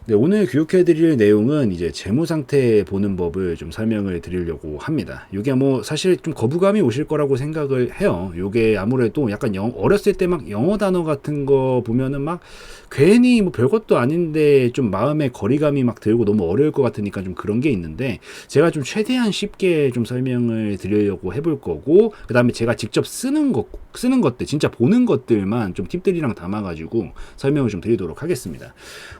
네, 오늘 교육해 드릴 내용은 이제 재무 상태 보는 법을 좀 설명을 드리려고 합니다. 이게 뭐 사실 좀 거부감이 오실 거라고 생각을 해요. 이게 아무래도 약간 어렸을 때 막 영어 단어 같은 거 보면은 막 괜히 뭐 별것도 아닌데 좀 마음에 거리감이 막 들고 너무 어려울 것 같으니까 좀 그런 게 있는데, 제가 좀 최대한 쉽게 좀 설명을 드리려고 해볼 거고, 그 다음에 제가 직접 쓰는 것들, 진짜 보는 것들만 좀 팁들이랑 담아가지고 설명을 좀 드리도록 하겠습니다.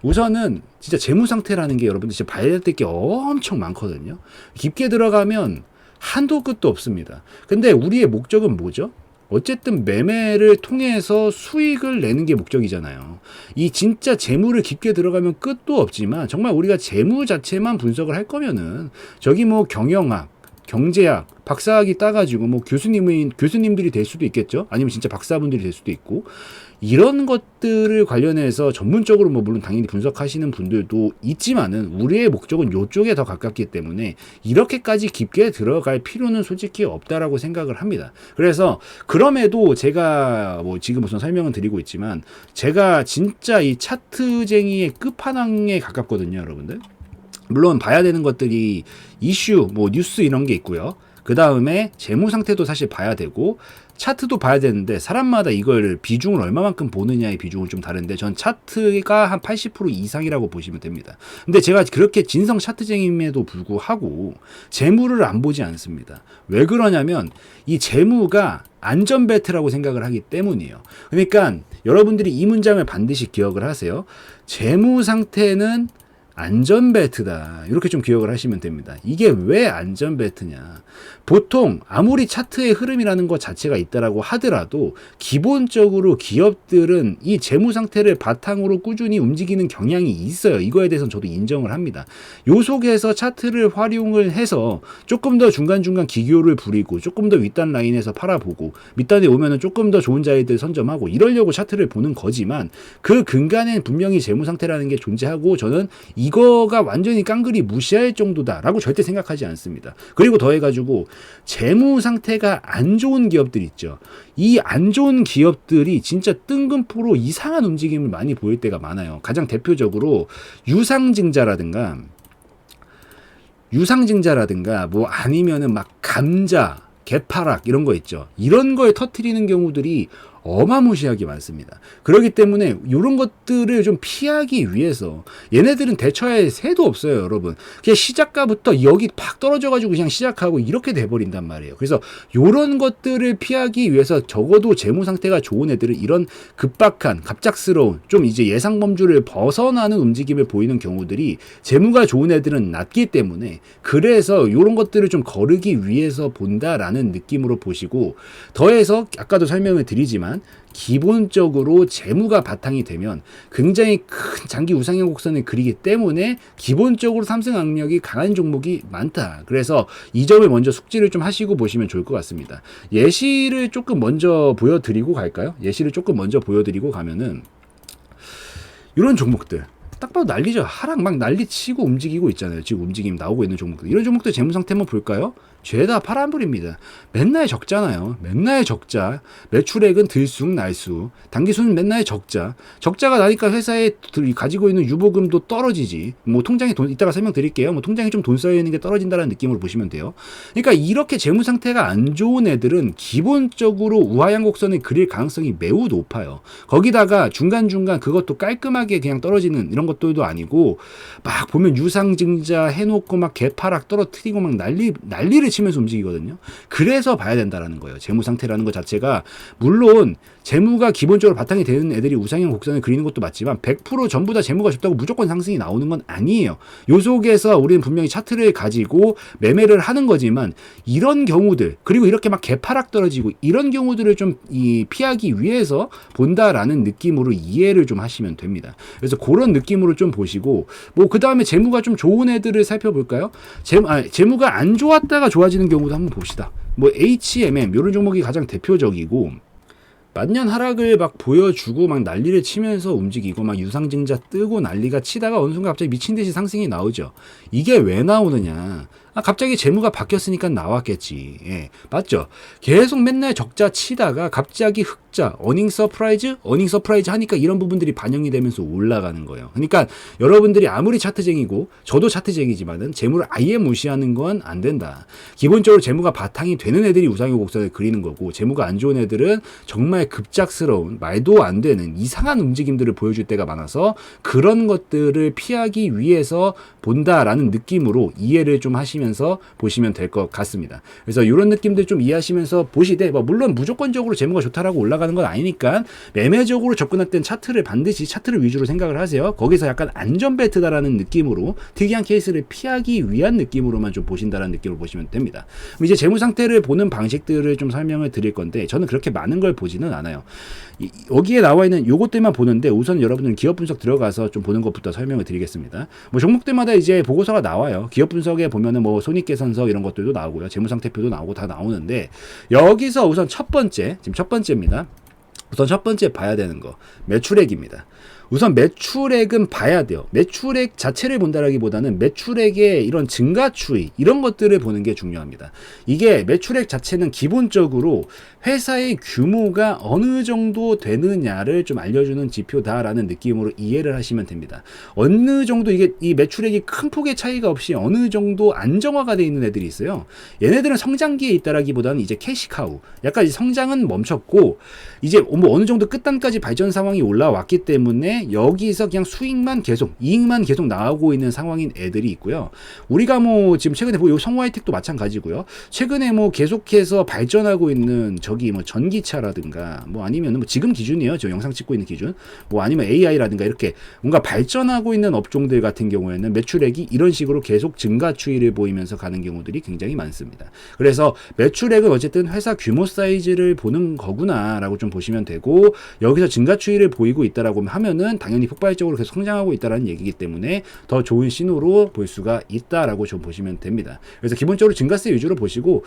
우선은 진짜 재무 상태라는 게 여러분들 진짜 봐야 될 게 엄청 많거든요. 깊게 들어가면 한도 끝도 없습니다. 근데 우리의 목적은 뭐죠? 어쨌든 매매를 통해서 수익을 내는 게 목적이잖아요. 이 진짜 재무를 깊게 들어가면 끝도 없지만, 정말 우리가 재무 자체만 분석을 할 거면은 저기 뭐 경영학, 경제학, 박사학위 따가지고 뭐 교수님들이 될 수도 있겠죠. 아니면 진짜 박사분들이 될 수도 있고, 이런 것들을 관련해서 전문적으로 뭐 물론 당연히 분석하시는 분들도 있지만은, 우리의 목적은 요쪽에 더 가깝기 때문에 이렇게까지 깊게 들어갈 필요는 솔직히 없다라고 생각을 합니다. 그래서 그럼에도 제가 뭐 지금 우선 설명은 드리고 있지만, 제가 진짜 이 차트쟁이의 끝판왕에 가깝거든요, 여러분들. 물론 봐야 되는 것들이 이슈, 뭐 뉴스 이런 게 있고요. 그 다음에 재무 상태도 사실 봐야 되고, 차트도 봐야 되는데 사람마다 이걸 비중을 얼마만큼 보느냐의 비중은 좀 다른데, 전 차트가 한 80% 이상이라고 보시면 됩니다. 근데 제가 그렇게 진성 차트쟁임에도 불구하고 재무를 안 보지 않습니다. 왜 그러냐면 이 재무가 안전벨트라고 생각을 하기 때문이에요. 그러니까 여러분들이 이 문장을 반드시 기억을 하세요. 재무 상태는 안전벨트다. 이렇게 좀 기억을 하시면 됩니다. 이게 왜 안전벨트냐. 보통 아무리 차트의 흐름이라는 것 자체가 있다라고 하더라도 기본적으로 기업들은 이 재무 상태를 바탕으로 꾸준히 움직이는 경향이 있어요. 이거에 대해서는 저도 인정을 합니다. 요 속에서 차트를 활용을 해서 조금 더 중간중간 기교를 부리고, 조금 더 윗단 라인에서 팔아보고, 밑단에 오면은 조금 더 좋은 자리들 선점하고, 이러려고 차트를 보는 거지만, 그 근간엔 분명히 재무 상태라는 게 존재하고, 저는 이거가 완전히 깡그리 무시할 정도다라고 절대 생각하지 않습니다. 그리고 더해가지고 재무 상태가 안 좋은 기업들 있죠. 이 안 좋은 기업들이 진짜 뜬금포로 이상한 움직임을 많이 보일 때가 많아요. 가장 대표적으로 유상증자라든가 뭐 아니면은 막 감자, 개파락 이런 거 있죠. 이런 거에 터트리는 경우들이 어마무시하게 많습니다. 그렇기 때문에 이런 것들을 좀 피하기 위해서, 얘네들은 대처할 새도 없어요, 여러분. 그냥 시작가부터 여기 팍 떨어져가지고 그냥 시작하고 이렇게 돼버린단 말이에요. 그래서 이런 것들을 피하기 위해서 적어도 재무 상태가 좋은 애들은 이런 급박한, 갑작스러운, 좀 이제 예상 범주를 벗어나는 움직임을 보이는 경우들이 재무가 좋은 애들은 낮기 때문에, 그래서 이런 것들을 좀 거르기 위해서 본다라는 느낌으로 보시고, 더해서 아까도 설명을 드리지만 기본적으로 재무가 바탕이 되면 굉장히 큰 장기 우상향 곡선을 그리기 때문에 기본적으로 삼성 악력이 강한 종목이 많다. 그래서 이 점을 먼저 숙지를 좀 하시고 보시면 좋을 것 같습니다. 예시를 조금 먼저 보여드리고 갈까요? 예시를 조금 먼저 보여드리고 가면은 이런 종목들 딱 봐도 난리죠. 하락 막 난리 치고 움직이고 있잖아요. 지금 움직임 나오고 있는 종목들. 이런 종목들 재무 상태 한번 볼까요? 죄다 파란불입니다. 맨날 적잖아요. 맨날 적자. 매출액은 들쑥날쑥. 당기순은 맨날 적자. 적자가 나니까 회사에 가지고 있는 유보금도 떨어지지. 뭐 통장에 돈, 이따가 설명드릴게요. 뭐 통장에 좀 돈 쌓여 있는 게 떨어진다는 느낌으로 보시면 돼요. 그러니까 이렇게 재무 상태가 안 좋은 애들은 기본적으로 우하향 곡선을 그릴 가능성이 매우 높아요. 거기다가 중간중간 그것도 깔끔하게 그냥 떨어지는 이런 것들도 아니고, 막 보면 유상증자 해놓고 막 개파락 떨어뜨리고 막 난리를 치면서 움직이거든요. 그래서 봐야 된다라는 거예요. 재무 상태라는 것 자체가, 물론 재무가 기본적으로 바탕이 되는 애들이 우상향 곡선을 그리는 것도 맞지만 100% 전부 다 재무가 좋다고 무조건 상승이 나오는 건 아니에요. 요 속에서 우리는 분명히 차트를 가지고 매매를 하는 거지만, 이런 경우들, 그리고 이렇게 막 개파락 떨어지고 이런 경우들을 좀 피하기 위해서 본다라는 느낌으로 이해를 좀 하시면 됩니다. 그래서 그런 느낌으로 좀 보시고, 뭐 그 다음에 재무가 좀 좋은 애들을 살펴볼까요? 재무가 안 좋았다가 좋아지는 경우도 한번 봅시다. 뭐 HMM 이런 종목이 가장 대표적이고, 만년 하락을 막 보여주고 막 난리를 치면서 움직이고 막 유상증자 뜨고 난리가 치다가 어느 순간 갑자기 미친 듯이 상승이 나오죠. 이게 왜 나오느냐? 갑자기 재무가 바뀌었으니까 나왔겠지. 예, 맞죠? 계속 맨날 적자 치다가 갑자기 흑자, 어닝 서프라이즈 하니까 이런 부분들이 반영이 되면서 올라가는 거예요. 그러니까 여러분들이 아무리 차트쟁이고 저도 차트쟁이지만은 재무를 아예 무시하는 건 안 된다. 기본적으로 재무가 바탕이 되는 애들이 우상향 곡선을 그리는 거고, 재무가 안 좋은 애들은 정말 급작스러운 말도 안 되는 이상한 움직임들을 보여줄 때가 많아서 그런 것들을 피하기 위해서 본다라는 느낌으로 이해를 좀 하시면서 보시면 될 것 같습니다. 그래서 이런 느낌들 좀 이해하시면서 보시되, 물론 무조건적으로 재무가 좋다라고 올라가는 건 아니니까 매매적으로 접근할 땐 차트를 반드시 차트를 위주로 생각을 하세요. 거기서 약간 안전벨트다라는 느낌으로 특이한 케이스를 피하기 위한 느낌으로만 좀 보신다라는 느낌으로 보시면 됩니다. 그럼 이제 재무 상태를 보는 방식들을 좀 설명을 드릴 건데, 저는 그렇게 많은 걸 보지는 않아요. 여기에 나와 있는 요것들만 보는데, 우선 여러분들은 기업 분석 들어가서 좀 보는 것부터 설명을 드리겠습니다. 종목들마다 이제 보고서가 나와요. 기업 분석에 보면은 손익계산서 이런 것들도 나오고요. 재무상태표도 나오고 다 나오는데, 여기서 우선 첫 번째, 지금 첫 번째입니다. 우선 첫 번째 봐야 되는 거, 매출액입니다. 우선 매출액은 봐야 돼요. 매출액 자체를 본다라기보다는 매출액의 이런 증가 추이, 이런 것들을 보는 게 중요합니다. 이게 매출액 자체는 기본적으로 회사의 규모가 어느 정도 되느냐를 좀 알려주는 지표다라는 느낌으로 이해를 하시면 됩니다. 어느 정도 이 매출액이 큰 폭의 차이가 없이 어느 정도 안정화가 되어 있는 애들이 있어요. 얘네들은 성장기에 있다라기보다는 이제 캐시카우, 약간 성장은 멈췄고 이제 어느 정도 끝단까지 발전 상황이 올라왔기 때문에 여기서 그냥 수익만 계속, 이익만 계속 나오고 있는 상황인 애들이 있고요. 우리가 지금 최근에 요 성화이텍도 마찬가지고요. 최근에 계속해서 발전하고 있는 전기차라든가 아니면 지금 기준이에요. 저 영상 찍고 있는 기준. 아니면 AI라든가 이렇게 뭔가 발전하고 있는 업종들 같은 경우에는 매출액이 이런 식으로 계속 증가 추이를 보이면서 가는 경우들이 굉장히 많습니다. 그래서 매출액은 어쨌든 회사 규모 사이즈를 보는 거구나라고 좀 보시면 되고, 여기서 증가 추이를 보이고 있다라고 하면은 당연히 폭발적으로 계속 성장하고 있다는 얘기이기 때문에 더 좋은 신호로 볼 수가 있다라고 좀 보시면 됩니다. 그래서 기본적으로 증가세 위주로 보시고,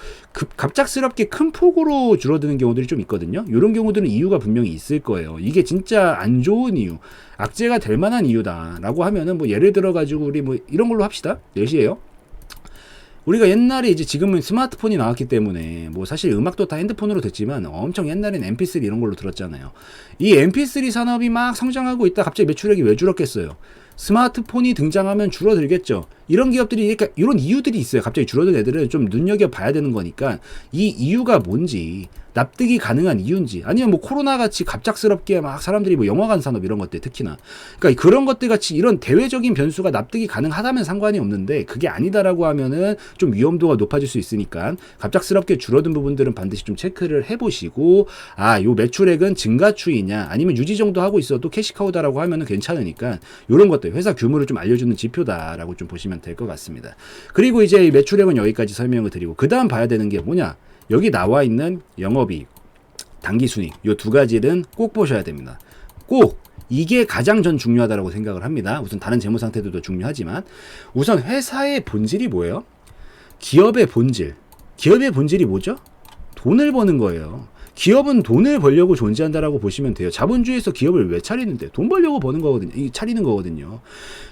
갑작스럽게 큰 폭으로 줄어드는 경우들이 좀 있거든요. 이런 경우들은 이유가 분명히 있을 거예요. 이게 진짜 안 좋은 이유, 악재가 될 만한 이유다라고 하면은 예를 들어 가지고 우리 이런 걸로 합시다. 예시예요. 우리가 옛날에 이제 지금은 스마트폰이 나왔기 때문에 사실 음악도 다 핸드폰으로 듣지만 엄청 옛날엔 MP3 이런 걸로 들었잖아요. 이 MP3 산업이 막 성장하고 있다 갑자기 매출액이 왜 줄었겠어요? 스마트폰이 등장하면 줄어들겠죠. 이런 기업들이, 그러니까 이런 이유들이 있어요. 갑자기 줄어든 애들은 좀 눈여겨봐야 되는 거니까 이 이유가 뭔지, 납득이 가능한 이유인지, 아니면 코로나 같이 갑작스럽게 막 사람들이 영화관 산업 이런 것들 특히나, 그러니까 그런 것들 같이 이런 대외적인 변수가 납득이 가능하다면 상관이 없는데 그게 아니다라고 하면은 좀 위험도가 높아질 수 있으니까 갑작스럽게 줄어든 부분들은 반드시 좀 체크를 해보시고, 요 매출액은 증가 추이냐 아니면 유지 정도 하고 있어도 캐시카우다라고 하면은 괜찮으니까 이런 것들 회사 규모를 좀 알려주는 지표다라고 좀 보시면 될 것 같습니다. 그리고 이제 매출액은 여기까지 설명을 드리고, 그 다음 봐야 되는 게 뭐냐, 여기 나와 있는 영업이익, 당기순이익, 이 두 가지는 꼭 보셔야 됩니다. 꼭 이게 가장 전 중요하다고 생각을 합니다. 우선 다른 재무 상태들도 중요하지만 우선 회사의 본질이 뭐예요? 기업의 본질이 뭐죠? 돈을 버는 거예요. 기업은 돈을 벌려고 존재한다라고 보시면 돼요. 자본주의에서 기업을 왜 차리는데? 돈 벌려고 버는 거거든요. 차리는 거거든요.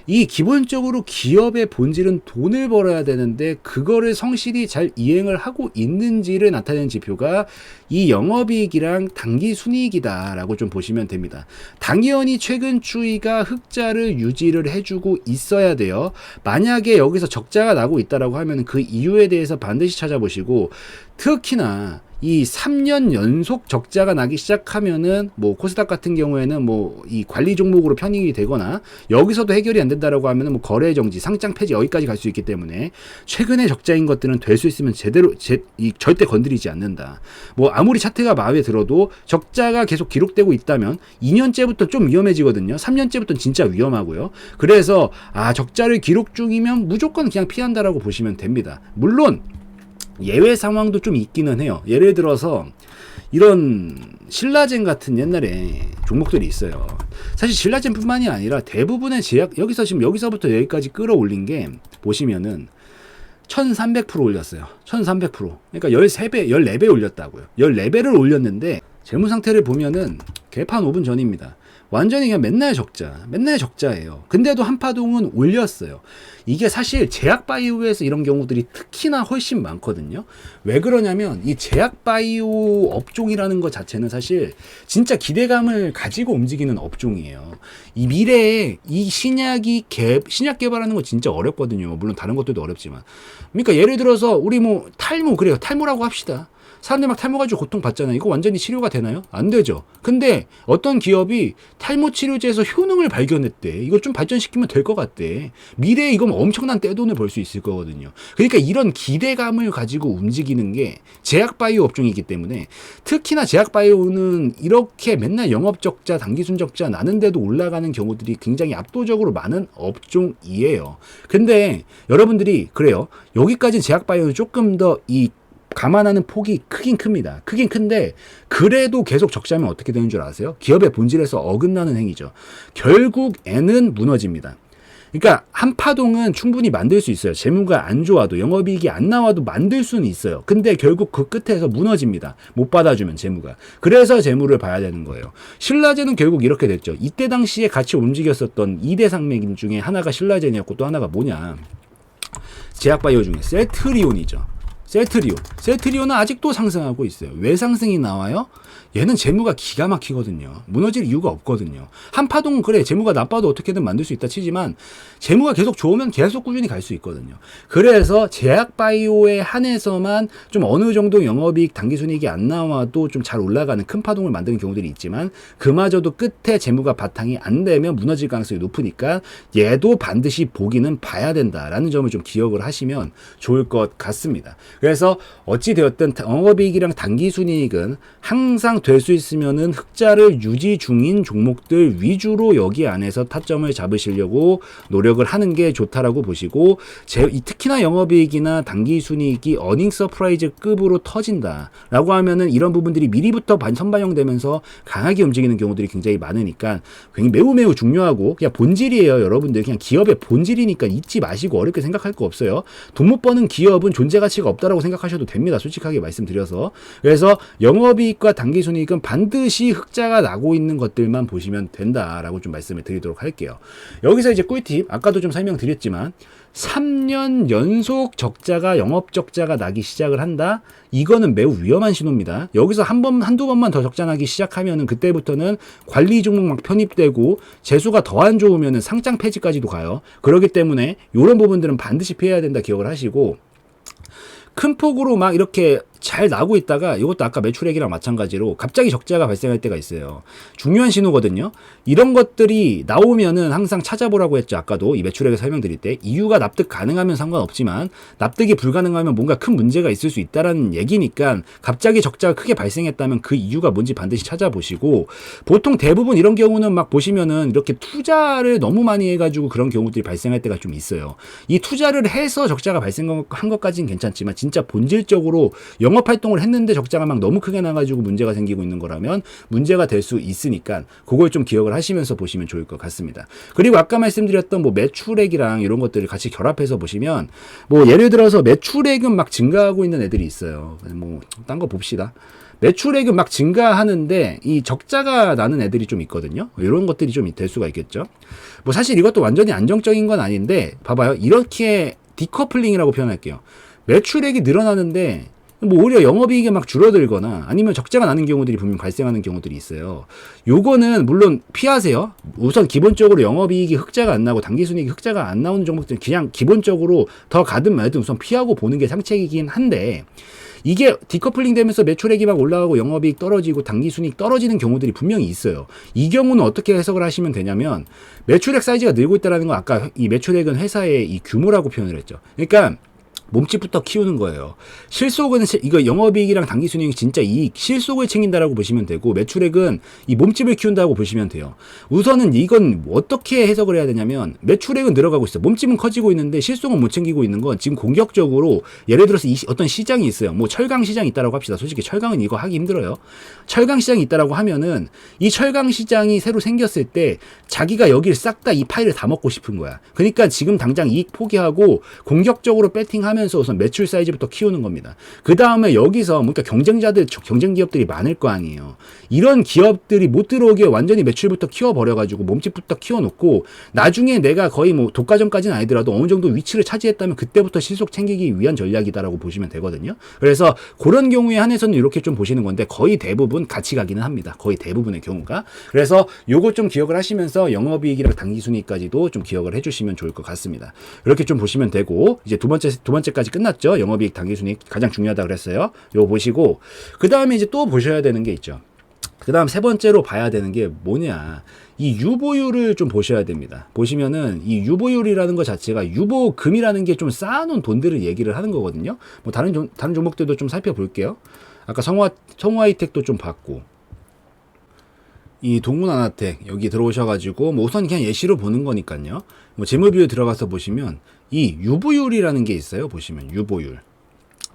이 기본적으로 기업의 본질은 돈을 벌어야 되는데 그거를 성실히 잘 이행을 하고 있는지를 나타내는 지표가 이 영업이익이랑 당기순이익이다라고 좀 보시면 됩니다. 당연히 최근 추이가 흑자를 유지를 해주고 있어야 돼요. 만약에 여기서 적자가 나고 있다라고 하면 그 이유에 대해서 반드시 찾아보시고, 특히나 이 3년 연속 적자가 나기 시작하면은 코스닥 같은 경우에는 이 관리 종목으로 편입이 되거나 여기서도 해결이 안 된다라고 하면은 거래 정지, 상장 폐지 여기까지 갈 수 있기 때문에 최근에 적자인 것들은 될 수 있으면 절대 건드리지 않는다. 아무리 차트가 마음에 들어도 적자가 계속 기록되고 있다면 2년째부터 좀 위험해지거든요. 3년째부터는 진짜 위험하고요. 그래서 적자를 기록 중이면 무조건 그냥 피한다라고 보시면 됩니다. 물론 예외 상황도 좀 있기는 해요. 예를 들어서 이런 신라젠 같은 옛날에 종목들이 있어요. 사실 신라젠 뿐만이 아니라 대부분의 여기서부터 여기까지 끌어올린 게 보시면은 1300% 올렸어요. 1300%. 그러니까 13배, 14배 올렸다고요. 14배를 올렸는데 재무 상태를 보면은 개판 5분 전입니다. 완전히 그냥 맨날 적자예요. 근데도 한파동은 올렸어요. 이게 사실 제약바이오에서 이런 경우들이 특히나 훨씬 많거든요. 왜 그러냐면 이 제약바이오 업종이라는 것 자체는 사실 진짜 기대감을 가지고 움직이는 업종이에요. 이 미래에 이 신약 개발하는 거 진짜 어렵거든요. 물론 다른 것들도 어렵지만. 그러니까 예를 들어서 우리 뭐 그래요. 탈모라고 합시다. 사람들 막 탈모 가지고 고통받잖아요. 이거 완전히 치료가 되나요? 안 되죠. 근데 어떤 기업이 탈모 치료제에서 효능을 발견했대. 이거 좀 발전시키면 될 것 같대. 미래에 이건 엄청난 떼돈을 벌 수 있을 거거든요. 그러니까 이런 기대감을 가지고 움직이는 게 제약바이오 업종이기 때문에, 특히나 제약바이오는 이렇게 맨날 영업적자, 단기순적자 나는데도 올라가는 경우들이 굉장히 압도적으로 많은 업종이에요. 근데 여러분들이 그래요. 여기까지 제약바이오는 조금 더 감안하는 폭이 크긴 큽니다. 크긴 큰데 그래도 계속 적자면 어떻게 되는 줄 아세요? 기업의 본질에서 어긋나는 행위죠. 결국에는 무너집니다. 그러니까 한파동은 충분히 만들 수 있어요. 재무가 안 좋아도, 영업이익이 안 나와도 만들 수는 있어요. 근데 결국 그 끝에서 무너집니다. 못 받아주면 재무가. 그래서 재무를 봐야 되는 거예요. 신라제는 결국 이렇게 됐죠. 이때 당시에 같이 움직였었던 2대 상맥 중에 하나가 신라젠이었고 또 하나가 뭐냐, 제약바이오 중에 셀트리온이죠. 셀트리온은 아직도 상승하고 있어요. 왜 상승이 나와요? 얘는 재무가 기가 막히거든요. 무너질 이유가 없거든요. 한파동은 그래, 재무가 나빠도 어떻게든 만들 수 있다 치지만 재무가 계속 좋으면 계속 꾸준히 갈 수 있거든요. 그래서 제약바이오에 한해서만 좀 어느 정도 영업이익, 당기순이익이 안 나와도 좀 잘 올라가는 큰 파동을 만드는 경우들이 있지만, 그마저도 끝에 재무가 바탕이 안 되면 무너질 가능성이 높으니까 얘도 반드시 보기는 봐야 된다라는 점을 좀 기억을 하시면 좋을 것 같습니다. 그래서 어찌되었든 영업이익이랑 당기순이익은 항상 될 수 있으면은 흑자를 유지 중인 종목들 위주로 여기 안에서 타점을 잡으시려고 노력을 하는 게 좋다라고 보시고, 특히나 영업이익이나 당기순이익이 어닝 서프라이즈급으로 터진다라고 하면은 이런 부분들이 미리부터 선반영되면서 강하게 움직이는 경우들이 굉장히 많으니까 매우 중요하고, 그냥 본질이에요. 여러분들 그냥 기업의 본질이니까 잊지 마시고 어렵게 생각할 거 없어요. 돈 못 버는 기업은 존재 가치가 없다라고 생각하셔도 됩니다. 솔직하게 말씀드려서. 그래서 영업이익과 당기순이익은 반드시 흑자가 나고 있는 것들만 보시면 된다라고 좀 말씀을 드리도록 할게요. 여기서 이제 꿀팁, 아까도 좀 설명드렸지만 3년 연속 적자가, 영업 적자가 나기 시작을 한다. 이거는 매우 위험한 신호입니다. 여기서 한두 번만 더 적자 나기 시작하면은 그때부터는 관리 종목 막 편입되고 재수가 더 안 좋으면은 상장 폐지까지도 가요. 그렇기 때문에 이런 부분들은 반드시 피해야 된다 기억을 하시고, 큰 폭으로 막 이렇게 잘 나오고 있다가 이것도 아까 매출액이랑 마찬가지로 갑자기 적자가 발생할 때가 있어요. 중요한 신호거든요. 이런 것들이 나오면은 항상 찾아보라고 했죠. 아까도 이 매출액을 설명드릴 때 이유가 납득 가능하면 상관없지만 납득이 불가능하면 뭔가 큰 문제가 있을 수 있다라는 얘기니까, 갑자기 적자가 크게 발생했다면 그 이유가 뭔지 반드시 찾아보시고, 보통 대부분 이런 경우는 막 보시면은 이렇게 투자를 너무 많이 해가지고 그런 경우들이 발생할 때가 좀 있어요. 이 투자를 해서 적자가 발생한 것까지는 괜찮지만 진짜 본질적으로 영업 활동을 했는데 적자가 막 너무 크게 나가지고 문제가 생기고 있는 거라면 문제가 될 수 있으니까 그걸 좀 기억을 하시면서 보시면 좋을 것 같습니다. 그리고 아까 말씀드렸던 뭐 매출액이랑 이런 것들을 같이 결합해서 보시면, 뭐 예를 들어서 매출액은 막 증가하고 있는 애들이 있어요. 뭐 딴 거 봅시다. 매출액은 막 증가하는데 이 적자가 나는 애들이 좀 있거든요. 이런 것들이 좀 될 수가 있겠죠. 뭐 사실 이것도 완전히 안정적인 건 아닌데, 봐봐요. 이렇게 디커플링이라고 표현할게요. 매출액이 늘어나는데 뭐 오히려 영업이익이 막 줄어들거나 아니면 적자가 나는 경우들이 분명 발생하는 경우들이 있어요. 요거는 물론 피하세요. 우선 기본적으로 영업이익이 흑자가 안 나고 당기순이익이 흑자가 안 나오는 종목들은 그냥 기본적으로 더 가든 말든 우선 피하고 보는 게 상책이긴 한데, 이게 디커플링 되면서 매출액이 막 올라가고 영업이익 떨어지고 당기순이익 떨어지는 경우들이 분명히 있어요. 이 경우는 어떻게 해석을 하시면 되냐면, 매출액 사이즈가 늘고 있다는 건 아까 이 매출액은 회사의 이 규모라고 표현을 했죠. 그러니까 몸집부터 키우는 거예요. 실속은 이거 영업이익이랑 당기순이익이 진짜 실속을 챙긴다라고 보시면 되고, 매출액은 이 몸집을 키운다고 보시면 돼요. 우선은 이건 어떻게 해석을 해야 되냐면, 매출액은 늘어가고 있어. 몸집은 커지고 있는데 실속은 못 챙기고 있는 건 지금 공격적으로, 예를 들어서 어떤 시장이 있어요. 뭐 철강 시장이 있다라고 합시다. 솔직히 철강은 이거 하기 힘들어요. 철강 시장이 있다라고 하면은 이 철강 시장이 새로 생겼을 때 자기가 여기를 싹 다 이 파일을 다 먹고 싶은 거야. 그러니까 지금 당장 이익 포기하고 공격적으로 배팅하면 하면서 우선 매출 사이즈부터 키우는 겁니다. 그 다음에 여기서 그러니까 경쟁 기업들이 많을 거 아니에요. 이런 기업들이 못 들어오게 완전히 매출부터 키워버려가지고 몸집부터 키워놓고 나중에 내가 거의 뭐 독과점까지는 아니더라도 어느 정도 위치를 차지했다면 그때부터 실속 챙기기 위한 전략이다라고 보시면 되거든요. 그래서 그런 경우에 한해서는 이렇게 좀 보시는 건데 거의 대부분 같이 가기는 합니다. 거의 대부분의 경우가. 그래서 요거 좀 기억을 하시면서 영업이익이랑 당기순이익까지도 좀 기억을 해주시면 좋을 것 같습니다. 이렇게 좀 보시면 되고 이제 두 번째까지 끝났죠. 영업이익 당기순이익 가장 중요하다 그랬어요. 요거 보시고 그 다음에 이제 또 보셔야 되는 게 있죠. 그 다음 세 번째로 봐야 되는 게 뭐냐. 이 유보율을 좀 보셔야 됩니다. 보시면은 이 유보율이라는 것 자체가 유보금이라는 게 좀 쌓아놓은 돈들을 얘기를 하는 거거든요. 뭐 다른 종목들도 좀 살펴볼게요. 아까 성우하이텍도 좀 봤고, 이 동문아나텍 여기 들어오셔가지고 뭐 우선 그냥 예시로 보는 거니까요. 뭐 재무비율 들어가서 보시면 이 유보율이라는 게 있어요. 보시면 유보율.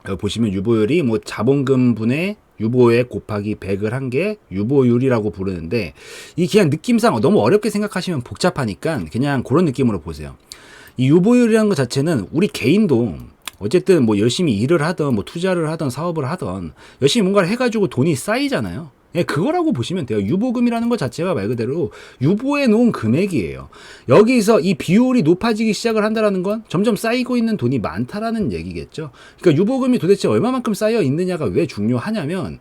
여기 보시면 유보율이 뭐 자본금 분의 유보액 곱하기 100을 한 게 유보율이라고 부르는데 이 그냥 느낌상 너무 어렵게 생각하시면 복잡하니까 그냥 그런 느낌으로 보세요. 이 유보율이라는 것 자체는 우리 개인도 어쨌든 뭐 열심히 일을 하던 뭐 투자를 하던 사업을 하던 열심히 뭔가를 해가지고 돈이 쌓이잖아요. 예, 그거라고 보시면 돼요. 유보금이라는 것 자체가 말 그대로 유보해 놓은 금액이에요. 여기서 이 비율이 높아지기 시작을 한다는 건 점점 쌓이고 있는 돈이 많다라는 얘기겠죠. 그러니까 유보금이 도대체 얼마만큼 쌓여 있느냐가 왜 중요하냐면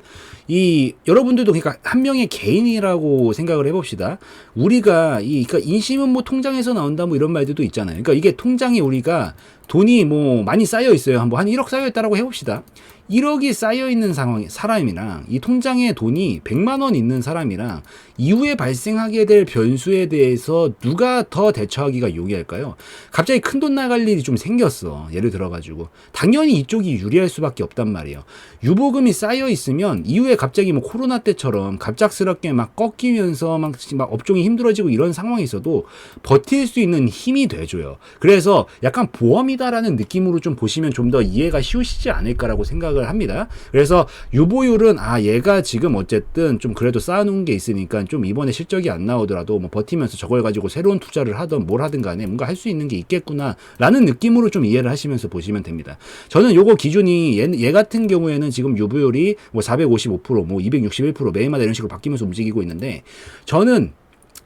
이 여러분들도 그러니까 한 명의 개인이라고 생각을 해봅시다. 우리가 그러니까 인심은 뭐 통장에서 나온다 뭐 이런 말들도 있잖아요. 그러니까 이게 통장에 우리가 돈이 뭐 많이 쌓여 있어요. 한 1억 쌓여 있다라고 해봅시다. 1억이 쌓여 있는 사람이랑 이 통장에 돈이 100만 원 있는 사람이랑 이후에 발생하게 될 변수에 대해서 누가 더 대처하기가 용이할까요? 갑자기 큰 돈 나갈 일이 좀 생겼어. 예를 들어가지고 당연히 이쪽이 유리할 수밖에 없단 말이에요. 유보금이 쌓여 있으면 이후에 갑자기 뭐 코로나 때처럼 갑작스럽게 막 꺾이면서 막 업종이 힘들어지고 이런 상황이 있어도 버틸 수 있는 힘이 돼줘요. 그래서 약간 보험이다라는 느낌으로 좀 보시면 좀 더 이해가 쉬우시지 않을까라고 생각을 합니다. 그래서 유보율은 얘가 지금 어쨌든 좀 그래도 쌓아놓은 게 있으니까 좀 이번에 실적이 안 나오더라도 뭐 버티면서 저걸 가지고 새로운 투자를 하든 뭘 하든 간에 뭔가 할 수 있는 게 있겠구나 라는 느낌으로 좀 이해를 하시면서 보시면 됩니다. 저는 요거 기준이 얘 같은 경우에는 지금 유보율이 뭐 455%, 뭐 261% 매일마다 이런 식으로 바뀌면서 움직이고 있는데 저는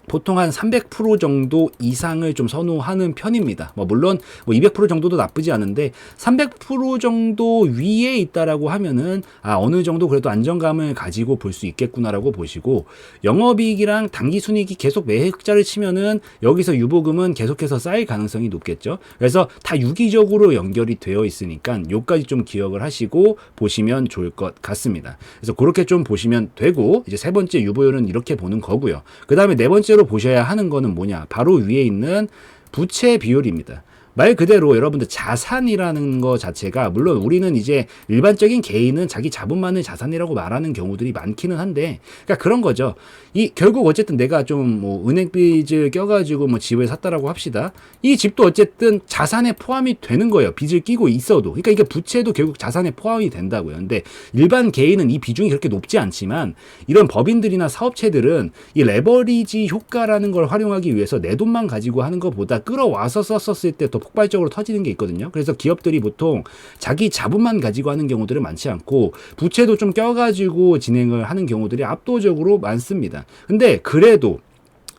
보통 한 300% 정도 이상을 좀 선호하는 편입니다. 뭐 물론 뭐 200% 정도도 나쁘지 않은데 300% 정도 위에 있다라고 하면은 어느 정도 그래도 안정감을 가지고 볼 수 있겠구나라고 보시고 영업이익이랑 당기순이익이 계속 매해 흑자를 치면은 여기서 유보금은 계속해서 쌓일 가능성이 높겠죠. 그래서 다 유기적으로 연결이 되어 있으니까 요까지 좀 기억을 하시고 보시면 좋을 것 같습니다. 그래서 그렇게 좀 보시면 되고 이제 세 번째 유보율은 이렇게 보는 거고요. 그 다음에 네 번째로 보셔야 하는 거는 뭐냐? 바로 위에 있는 부채 비율입니다. 말 그대로 여러분들 자산이라는 거 자체가 물론 우리는 이제 일반적인 개인은 자기 자본만을 자산이라고 말하는 경우들이 많기는 한데 그러니까 그런 거죠. 이 결국 어쨌든 내가 좀 뭐 은행 빚을 껴가지고 뭐 집을 샀다라고 합시다. 이 집도 어쨌든 자산에 포함이 되는 거예요. 빚을 끼고 있어도. 그러니까 이게 부채도 결국 자산에 포함이 된다고요. 근데 일반 개인은 이 비중이 그렇게 높지 않지만 이런 법인들이나 사업체들은 이 레버리지 효과라는 걸 활용하기 위해서 내 돈만 가지고 하는 것보다 끌어와서 썼었을 때 더 폭발적으로 터지는 게 있거든요. 그래서 기업들이 보통 자기 자본만 가지고 하는 경우들은 많지 않고 부채도 좀 껴가지고 진행을 하는 경우들이 압도적으로 많습니다. 근데 그래도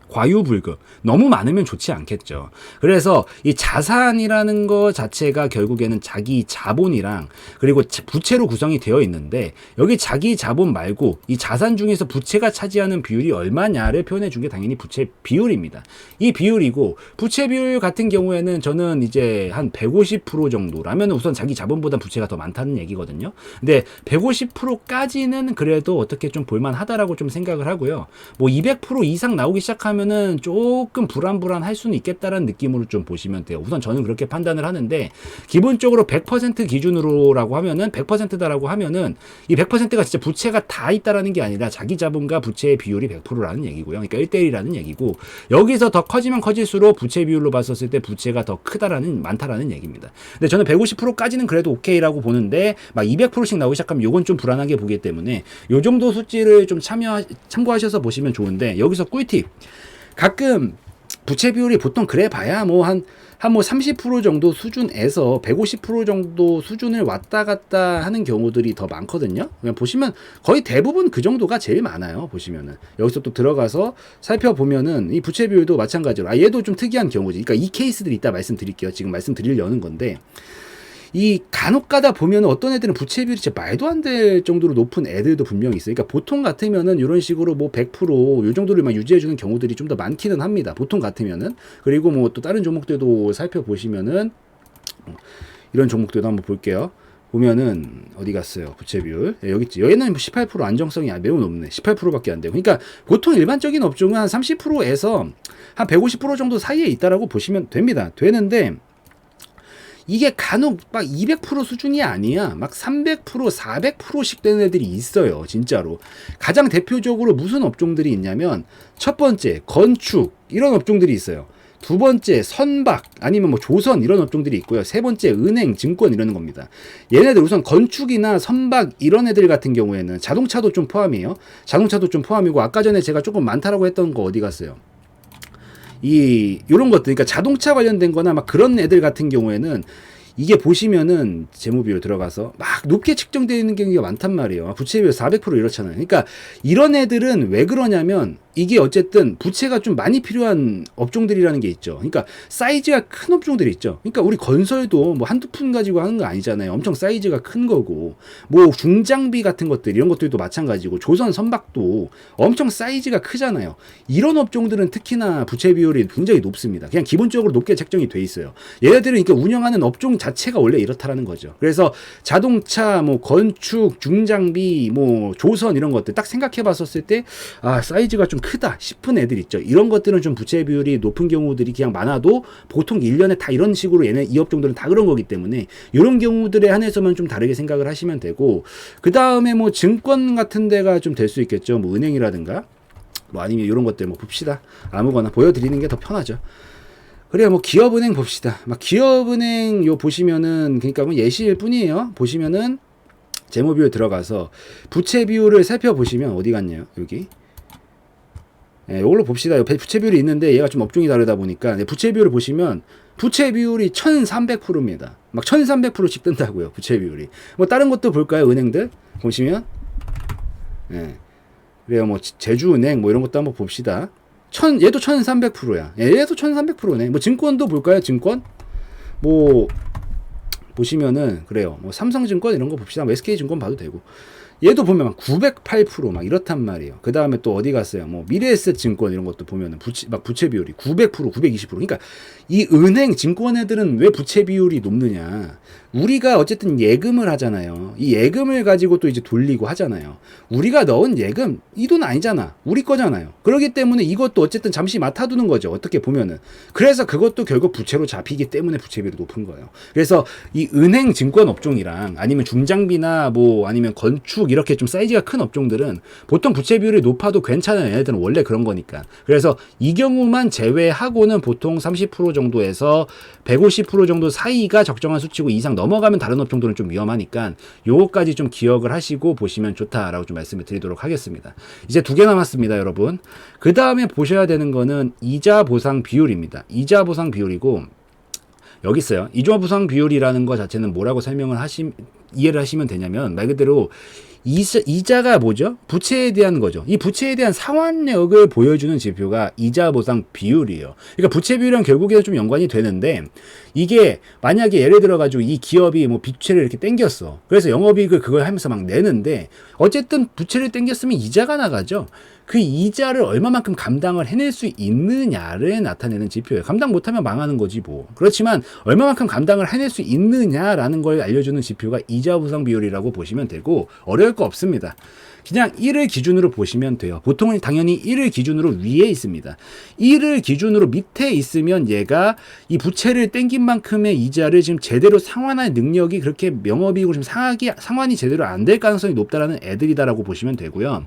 과유불급 너무 많으면 좋지 않겠죠. 그래서 이 자산이라는 것 자체가 결국에는 자기 자본이랑 그리고 부채로 구성이 되어 있는데 여기 자기 자본 말고 이 자산 중에서 부채가 차지하는 비율이 얼마냐를 표현해 준 게 당연히 부채 비율입니다. 이 비율이고 부채 비율 같은 경우에는 저는 이제 한 150% 정도라면 우선 자기 자본보다 부채가 더 많다는 얘기거든요. 근데 150%까지는 그래도 어떻게 좀 볼만하다라고 좀 생각을 하고요. 뭐 200% 이상 나오기 시작하면 는 조금 불안할 수는 있겠다라는 느낌으로 좀 보시면 돼요. 우선 저는 그렇게 판단을 하는데 기본적으로 100% 기준으로라고 하면은 100%다라고 하면은 이 100%가 진짜 부채가 다 있다라는 게 아니라 자기 자본과 부채의 비율이 100%라는 얘기고요. 그러니까 1대1이라는 얘기고 여기서 더 커지면 커질수록 부채 비율로 봤었을 때 부채가 더 많다라는 얘기입니다. 근데 저는 150%까지는 그래도 오케이라고 보는데 막 200%씩 나오기 시작하면 요건 좀 불안하게 보기 때문에 요 정도 수치를 좀 참고하셔서 보시면 좋은데 여기서 꿀팁. 가끔 부채 비율이 보통 그래 봐야 뭐 한 한 뭐 30% 정도 수준에서 150% 정도 수준을 왔다 갔다 하는 경우들이 더 많거든요. 그냥 보시면 거의 대부분 그 정도가 제일 많아요. 보시면은 여기서 또 들어가서 살펴보면은 이 부채 비율도 마찬가지로 얘도 좀 특이한 경우지. 그러니까 이 케이스들이 이따 말씀드릴게요. 지금 말씀드리려는 건데 이 간혹 가다 보면 어떤 애들은 부채 비율이 진짜 말도 안 될 정도로 높은 애들도 분명히 있어요. 그러니까 보통 같으면은 이런 식으로 뭐 100%요 정도를만 유지해주는 경우들이 좀 더 많기는 합니다. 보통 같으면은. 그리고 뭐 또 다른 종목들도 살펴보시면은 이런 종목들도 한번 볼게요. 보면은 어디 갔어요? 부채 비율. 네, 여기 있지. 여기는 18% 안정성이 매우 높네. 18%밖에 안 되고. 그러니까 보통 일반적인 업종은 한 30%에서 한 150% 정도 사이에 있다라고 보시면 됩니다. 되는데 이게 간혹 막 200% 수준이 아니야. 막 300%, 400%씩 되는 애들이 있어요. 진짜로. 가장 대표적으로 무슨 업종들이 있냐면 첫 번째 건축 이런 업종들이 있어요. 두 번째 선박 아니면 뭐 조선 이런 업종들이 있고요. 세 번째 은행, 증권 이러는 겁니다. 얘네들 우선 건축이나 선박 이런 애들 같은 경우에는 자동차도 좀 포함이에요. 자동차도 좀 포함이고 아까 전에 제가 조금 많다라고 했던 거 어디 갔어요? 요런 것들, 그러니까 자동차 관련된 거나 막 그런 애들 같은 경우에는 이게 보시면은 재무비율 들어가서 막 높게 측정되어 있는 경우가 많단 말이에요. 부채 비율 400% 이렇잖아요. 그러니까 이런 애들은 왜 그러냐면 이게 어쨌든 부채가 좀 많이 필요한 업종들이라는 게 있죠. 그러니까 사이즈가 큰 업종들이 있죠. 그러니까 우리 건설도 뭐 한두 푼 가지고 하는 거 아니잖아요. 엄청 사이즈가 큰 거고 뭐 중장비 같은 것들 이런 것들도 마찬가지고 조선 선박도 엄청 사이즈가 크잖아요. 이런 업종들은 특히나 부채 비율이 굉장히 높습니다. 그냥 기본적으로 높게 책정이 돼 있어요. 얘네들은 그러니까 운영하는 업종 자체가 원래 이렇다라는 거죠. 그래서 자동차, 뭐 건축, 중장비, 뭐 조선 이런 것들 딱 생각해 봤었을 때 아, 사이즈가 좀 크다 싶은 애들 있죠. 이런 것들은 좀 부채 비율이 높은 경우들이 그냥 많아도 보통 1년에 다 이런 식으로 얘네 이 업종들은 다 그런 거기 때문에 이런 경우들에 한해서만 좀 다르게 생각을 하시면 되고 그 다음에 뭐 증권 같은 데가 좀 될 수 있겠죠. 뭐 은행이라든가 뭐 아니면 이런 것들 뭐 봅시다. 아무거나 보여드리는 게 더 편하죠. 그래요. 뭐 기업은행 봅시다. 막 기업은행 요 보시면은 그러니까 뭐 예시일 뿐이에요. 보시면은 재무비율 들어가서 부채 비율을 살펴보시면 어디 갔냐요? 여기. 예, 이걸로 봅시다. 부채 비율이 있는데 얘가 좀 업종이 다르다 보니까 부채 비율을 보시면 부채 비율이 1300%입니다. 막 1300%씩 뜬다고요. 부채 비율이. 뭐 다른 것도 볼까요? 은행들 보시면 예. 그래요. 뭐 제주은행 뭐 이런 것도 한번 봅시다. 얘도 1300%야. 얘도 1300%네. 뭐 증권도 볼까요? 증권? 뭐 보시면은 그래요. 뭐 삼성증권 이런 거 봅시다. 뭐 SK증권 봐도 되고. 얘도 보면 막 908% 이렇단 말이에요. 그 다음에 또 어디 갔어요? 뭐 미래에셋증권 이런 것도 보면은 부채 비율이 900%, 920%. 그러니까 이 은행 증권 애들은 왜 부채 비율이 높느냐? 우리가 어쨌든 예금을 하잖아요. 이 예금을 가지고 또 이제 돌리고 하잖아요. 우리가 넣은 예금 이 돈 아니잖아. 우리 거잖아요. 그렇기 때문에 이것도 어쨌든 잠시 맡아두는 거죠. 어떻게 보면은. 그래서 그것도 결국 부채로 잡히기 때문에 부채 비율이 높은 거예요. 그래서 이 은행 증권 업종이랑 아니면 중장비나 뭐 아니면 건축 이렇게 좀 사이즈가 큰 업종들은 보통 부채 비율이 높아도 괜찮아요. 얘네들은 원래 그런 거니까. 그래서 이 경우만 제외하고는 보통 30% 정도에서 150% 정도 사이가 적정한 수치고 이상 넘어가면 다른 업종들은 좀 위험하니까 요거까지 좀 기억을 하시고 보시면 좋다라고 좀 말씀을 드리도록 하겠습니다. 이제 2개 남았습니다, 여러분. 그 다음에 보셔야 되는 거는 이자 보상 비율입니다. 이자 보상 비율이고 여기 있어요. 이자 보상 비율이라는 거 자체는 뭐라고 이해를 하시면 되냐면 말 그대로 이자가 뭐죠? 부채에 대한 거죠. 이 부채에 대한 상환력을 보여주는 지표가 이자 보상 비율이에요. 그러니까 부채 비율이랑 결국에는 좀 연관이 되는데 이게 만약에 예를 들어가지고 이 기업이 뭐 부채를 이렇게 땡겼어. 그래서 영업이익을 그걸 하면서 막 내는데 어쨌든 부채를 땡겼으면 이자가 나가죠. 그 이자를 얼마만큼 감당을 해낼 수 있느냐를 나타내는 지표예요. 감당 못하면 망하는 거지 뭐. 그렇지만 얼마만큼 감당을 해낼 수 있느냐라는 걸 알려주는 지표가 이자 보상 비율이라고 보시면 되고 어려울 거 없습니다. 그냥 1을 기준으로 보시면 돼요. 보통은 당연히 1을 기준으로 위에 있습니다. 1을 기준으로 밑에 있으면 얘가 이 부채를 땡긴 만큼의 이자를 지금 제대로 상환할 능력이 그렇게 명업이고 좀 상환이 제대로 안 될 가능성이 높다라는 애들이다라고 보시면 되고요.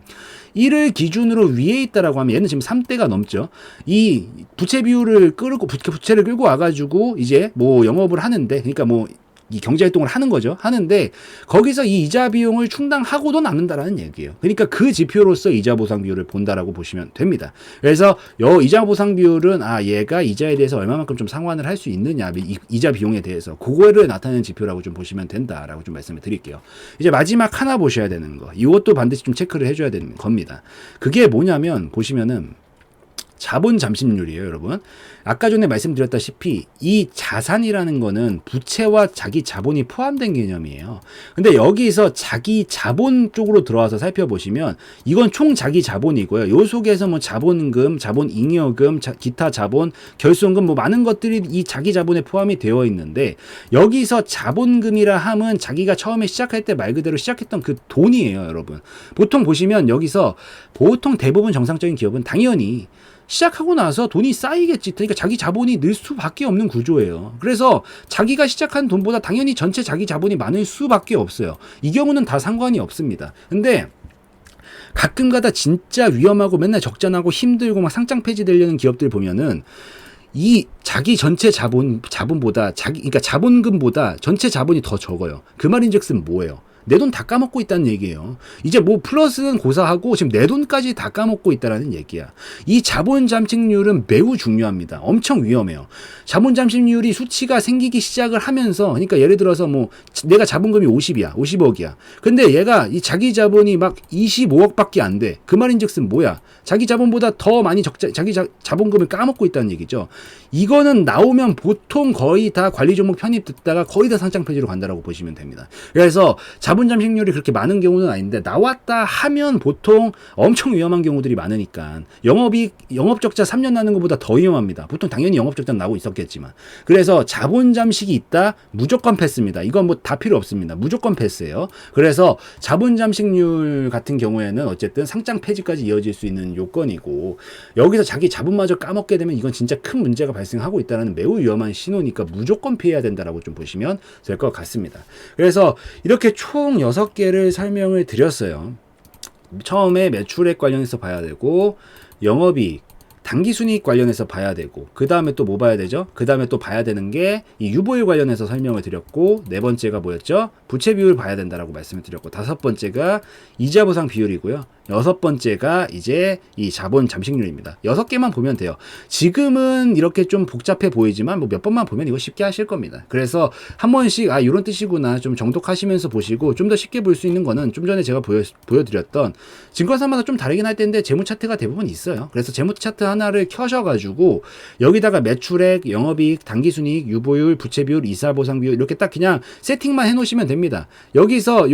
1을 기준으로 위에 있다라고 하면 얘는 지금 3대가 넘죠. 이 부채 비율을 부채를 끌고 와가지고 이제 뭐 영업을 하는데, 그러니까 뭐 이 경제활동을 하는 거죠. 하는데 거기서 이 이자 비용을 충당하고도 남는다라는 얘기예요. 그러니까 그 지표로서 이자 보상 비율을 본다라고 보시면 됩니다. 그래서 이자 보상 비율은 얘가 이자에 대해서 얼마만큼 좀 상환을 할 수 있느냐, 이자 비용에 대해서 그거를 나타내는 지표라고 좀 보시면 된다라고 좀 말씀을 드릴게요. 이제 마지막 하나 보셔야 되는 거, 이것도 반드시 좀 체크를 해줘야 되는 겁니다. 그게 뭐냐면 보시면은 자본 잠식률이에요, 여러분. 아까 전에 말씀드렸다시피 이 자산이라는 거는 부채와 자기 자본이 포함된 개념이에요. 근데 여기서 자기 자본 쪽으로 들어와서 살펴보시면 이건 총 자기 자본이고요. 요 속에서 뭐 자본금, 자본잉여금, 기타 자본, 결손금 뭐 많은 것들이 이 자기 자본에 포함이 되어 있는데 여기서 자본금이라 함은 자기가 처음에 시작할 때 말 그대로 시작했던 그 돈이에요, 여러분. 보통 보시면 여기서 보통 대부분 정상적인 기업은 당연히 시작하고 나서 돈이 쌓이겠지. 그러니까 자기 자본이 늘 수밖에 없는 구조예요. 그래서 자기가 시작한 돈보다 당연히 전체 자기 자본이 많을 수밖에 없어요. 이 경우는 다 상관이 없습니다. 근데 가끔가다 진짜 위험하고 맨날 적자나고 힘들고 막 상장 폐지되려는 기업들 보면은 이 자기 전체 자본보다 그러니까 자본금보다 전체 자본이 더 적어요. 그 말인즉슨 뭐예요? 내 돈 다 까먹고 있다는 얘기예요. 이제 뭐 플러스는 고사하고 지금 내 돈까지 다 까먹고 있다는 얘기야. 이 자본 잠식률은 매우 중요합니다. 엄청 위험해요. 자본 잠식률이 수치가 생기기 시작을 하면서, 그러니까 예를 들어서 뭐 내가 자본금이 50이야, 50억이야. 근데 얘가 이 자기 자본이 막 25억밖에 안 돼. 그 말인즉슨 뭐야? 자기 자본보다 더 많이 자기 자본금을 까먹고 있다는 얘기죠. 이거는 나오면 보통 거의 다 관리 종목 편입됐다가 거의 다 상장 폐지로 간다라고 보시면 됩니다. 그래서 자본 잠식률이 그렇게 많은 경우는 아닌데 나왔다 하면 보통 엄청 위험한 경우들이 많으니까 영업적자 3년 나는 것보다 더 위험합니다. 보통 당연히 영업적자 나고 있었겠지만. 그래서 자본 잠식이 있다? 무조건 패스입니다. 이건 뭐 다 필요 없습니다. 무조건 패스예요. 그래서 자본 잠식률 같은 경우에는 어쨌든 상장 폐지까지 이어질 수 있는 요건이고, 여기서 자기 자본마저 까먹게 되면 이건 진짜 큰 문제가 발생하고 있다는 매우 위험한 신호니까 무조건 피해야 된다라고 좀 보시면 될 것 같습니다. 그래서 이렇게 총 6개를 설명을 드렸어요. 처음에 매출액 관련해서 봐야 되고, 영업이익, 당기순이익 관련해서 봐야 되고, 그 다음에 또 뭐 봐야 되죠? 그 다음에 또 봐야 되는 게 이 유보율 관련해서 설명을 드렸고, 네 번째가 뭐였죠? 부채 비율 봐야 된다라고 말씀을 드렸고, 다섯 번째가 이자 보상 비율이고요. 여섯 번째가 이제 이 자본 잠식률입니다. 6개만 보면 돼요. 지금은 이렇게 좀 복잡해 보이지만 뭐 몇 번만 보면 이거 쉽게 하실 겁니다. 그래서 한 번씩 이런 뜻이구나 좀 정독하시면서 보시고, 좀 더 쉽게 볼 수 있는 거는 좀 전에 제가 보여드렸던 증권사마다 좀 다르긴 할 텐데 재무 차트가 대부분 있어요. 그래서 재무 차트 하나를 켜셔가지고 여기다가 매출액, 영업이익, 당기순이익, 유보율, 부채 비율, 이자 보상 비율 이렇게 딱 그냥 세팅만 해놓으시면 됩니다. 여기서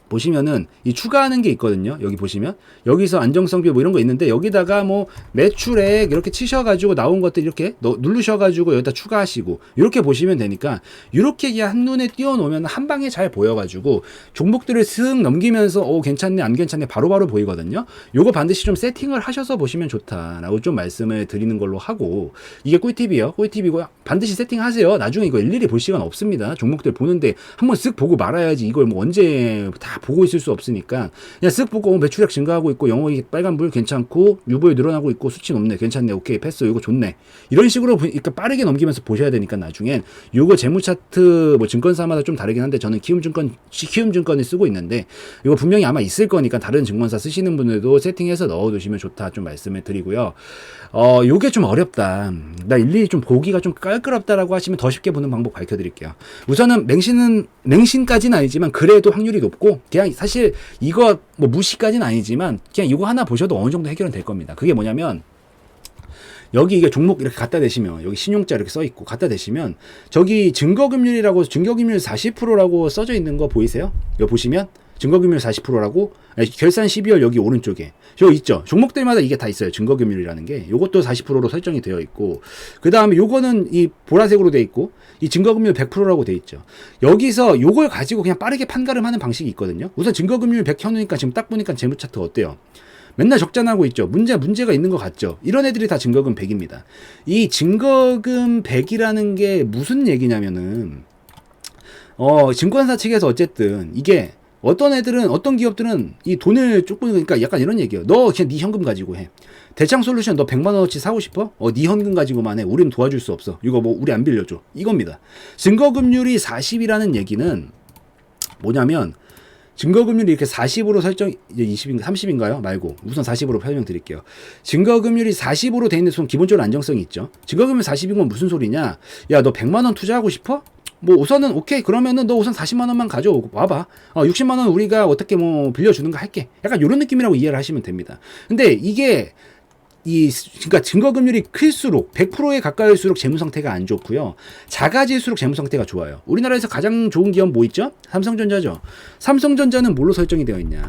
보시면은 이 추가하는 게 있거든요. 여기 보시면 여기서 안정성 비율 뭐 이런 거 있는데, 여기다가 뭐 매출액 이렇게 치셔가지고 나온 것들 이렇게 누르셔가지고 여기다 추가하시고 이렇게 보시면 되니까, 이렇게 그냥 한눈에 띄워놓으면 한 방에 잘 보여가지고 종목들을 슥 넘기면서 괜찮네 안 괜찮네 바로바로 보이거든요. 요거 반드시 좀 세팅을 하셔서 보시면 좋다라고 좀 말씀을 드리는 걸로 하고, 이게 꿀팁이에요. 꿀팁이고요. 반드시 세팅하세요. 나중에 이거 일일이 볼 시간 없습니다. 종목들 보는데 한번 쓱 보고 말아야지. 이걸 뭐 언제 다 보고 있을 수 없으니까 그냥 쓱 보고 매출액 증가하고 있고, 영업이익 빨간불 괜찮고, 유보율 늘어나고 있고, 수치 높네 괜찮네 오케이 패스 이거 좋네, 이런 식으로 그러니까 빠르게 넘기면서 보셔야 되니까, 나중엔 요거 재무 차트 뭐 증권사마다 좀 다르긴 한데 저는 키움증권을 쓰고 있는데 이거 분명히 아마 있을 거니까 다른 증권사 쓰시는 분들도 세팅해서 넣어두시면 좋다 좀 말씀을 드리고요. 요게 좀 어렵다, 나 일일이 좀 보기가 좀 깔끄럽다라고 하시면 더 쉽게 보는 방법 밝혀드릴게요. 우선은 맹신까지는 아니지만 그래도 확률이 높고, 그냥 사실 이거 뭐 무시까지는 아니지만 그냥 이거 하나 보셔도 어느 정도 해결은 될 겁니다. 그게 뭐냐면, 여기 이게 종목 이렇게 갖다 대시면 여기 신용자 이렇게 써 있고 갖다 대시면 저기 증거금률이라고, 증거금률 40%라고 써져 있는 거 보이세요? 이거 보시면 증거금률 40%라고 결산 12월 여기 오른쪽에 저거 있죠. 종목들마다 이게 다 있어요. 증거금률이라는 게 요것도 40%로 설정이 되어 있고, 그 다음에 요거는 이 보라색으로 되어 있고 이 증거금률 100%라고 되어 있죠. 여기서 요걸 가지고 그냥 빠르게 판가름하는 방식이 있거든요. 우선 증거금률 100 켜놓으니까 지금 딱 보니까 재무 차트 어때요? 맨날 적자 나고 있죠. 문제가 있는 것 같죠. 이런 애들이 다 증거금 100입니다. 이 증거금 100이라는 게 무슨 얘기냐면은 증권사 측에서 어쨌든 이게 어떤 기업들은 이 돈을 조금, 그러니까 약간 이런 얘기예요. 너 그냥 네 현금 가지고 해. 대창 솔루션 너 100만 원어치 사고 싶어? 네 현금 가지고만 해. 우리는 도와줄 수 없어. 이거 뭐 우리 안 빌려줘. 이겁니다. 증거금률이 40이라는 얘기는 뭐냐면 증거금률이 이렇게 40으로 설정, 이제 20인가 30인가요? 말고 우선 40으로 설명드릴게요. 증거금률이 40으로 돼 있는 손 기본적으로 안정성이 있죠. 증거금률 40인 건 무슨 소리냐? 야, 너 100만 원 투자하고 싶어? 뭐 우선은 오케이, 그러면은 너 우선 40만 원만 가져오고 와봐. 60만 원 우리가 어떻게 뭐 빌려주는 거 할게. 약간 이런 느낌이라고 이해를 하시면 됩니다. 근데 이게 그러니까 증거금률이 클수록 100%에 가까울수록 재무 상태가 안 좋고요. 작아질수록 재무 상태가 좋아요. 우리나라에서 가장 좋은 기업 뭐 있죠? 삼성전자죠. 삼성전자는 뭘로 설정이 되어 있냐?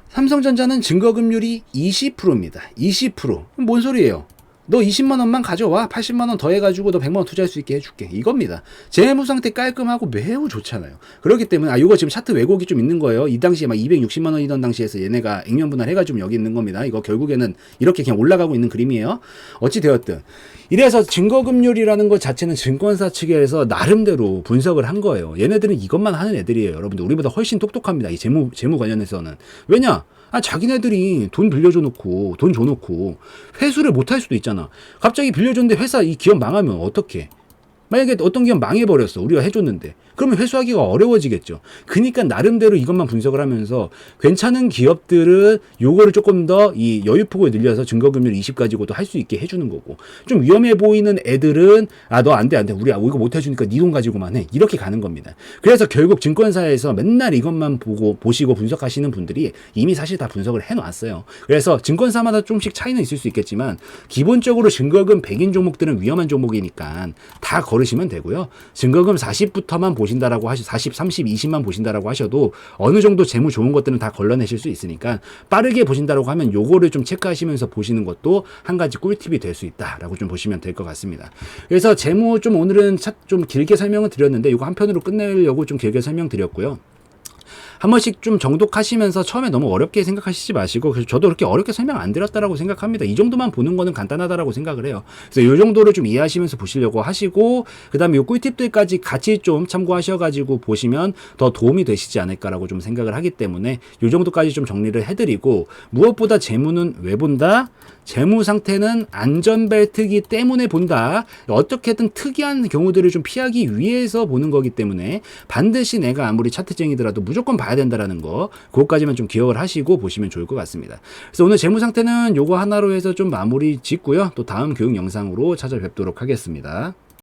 삼성전자는 증거금률이 20%입니다. 20%. 뭔 소리예요? 너 20만 원만 가져와. 80만 원 더해가지고 너 100만 원 투자할 수 있게 해줄게. 이겁니다. 재무 상태 깔끔하고 매우 좋잖아요. 그렇기 때문에 이거 지금 차트 왜곡이 좀 있는 거예요. 이 당시에 막 260만 원이던 당시에서 얘네가 액면 분할 해가지고 여기 있는 겁니다. 이거 결국에는 이렇게 그냥 올라가고 있는 그림이에요. 어찌 되었든 이래서 증거금률이라는 것 자체는 증권사 측에서 나름대로 분석을 한 거예요. 얘네들은 이것만 하는 애들이에요. 여러분들 우리보다 훨씬 똑똑합니다. 이 재무 관련해서는. 왜냐? 자기네들이 돈 빌려줘 놓고 돈 줘 놓고 회수를 못 할 수도 있잖아. 갑자기 빌려줬는데 회사 이 기업 망하면 어떡해? 만약에 어떤 기업 망해버렸어. 우리가 해줬는데. 그러면 회수하기가 어려워지겠죠. 그러니까 나름대로 이것만 분석을 하면서 괜찮은 기업들은 요거를 조금 더 이 여유폭을 늘려서 증거금률 20 가지고도 할 수 있게 해주는 거고, 좀 위험해 보이는 애들은 너 안 돼. 우리 이거 못 해주니까 네 돈 가지고만 해. 이렇게 가는 겁니다. 그래서 결국 증권사에서 맨날 이것만 보시고 분석하시는 분들이 이미 사실 다 분석을 해놨어요. 그래서 증권사마다 좀씩 차이는 있을 수 있겠지만 기본적으로 증거금 100인 종목들은 위험한 종목이니까 다 걸으시면 되고요. 증거금 40부터만 보신다라고 40, 30, 20만 보신다라고 하셔도 어느 정도 재무 좋은 것들은 다 걸러내실 수 있으니까 빠르게 보신다라고 하면 요거를 좀 체크하시면서 보시는 것도 한 가지 꿀팁이 될 수 있다라고 좀 보시면 될 것 같습니다. 그래서 재무 좀 오늘은 좀 길게 설명을 드렸는데 이거 한 편으로 끝내려고 좀 길게 설명드렸고요. 한 번씩 좀 정독하시면서 처음에 너무 어렵게 생각하시지 마시고, 그래서 저도 그렇게 어렵게 설명 안 드렸다라고 생각합니다. 이 정도만 보는 거는 간단하다라고 생각을 해요. 그래서 이 정도를 좀 이해하시면서 보시려고 하시고, 그 다음에 이 꿀팁들까지 같이 좀 참고하셔가지고 보시면 더 도움이 되시지 않을까라고 좀 생각을 하기 때문에 이 정도까지 좀 정리를 해드리고, 무엇보다 재무는 왜 본다? 재무 상태는 안전벨트이기 때문에 본다. 어떻게든 특이한 경우들을 좀 피하기 위해서 보는 거기 때문에 반드시 내가 아무리 차트쟁이더라도 무조건 봐야 된다라는 거, 그것까지만 좀 기억을 하시고 보시면 좋을 것 같습니다. 그래서 오늘 재무 상태는 요거 하나로 해서 좀 마무리 짓고요. 또 다음 교육 영상으로 찾아뵙도록 하겠습니다.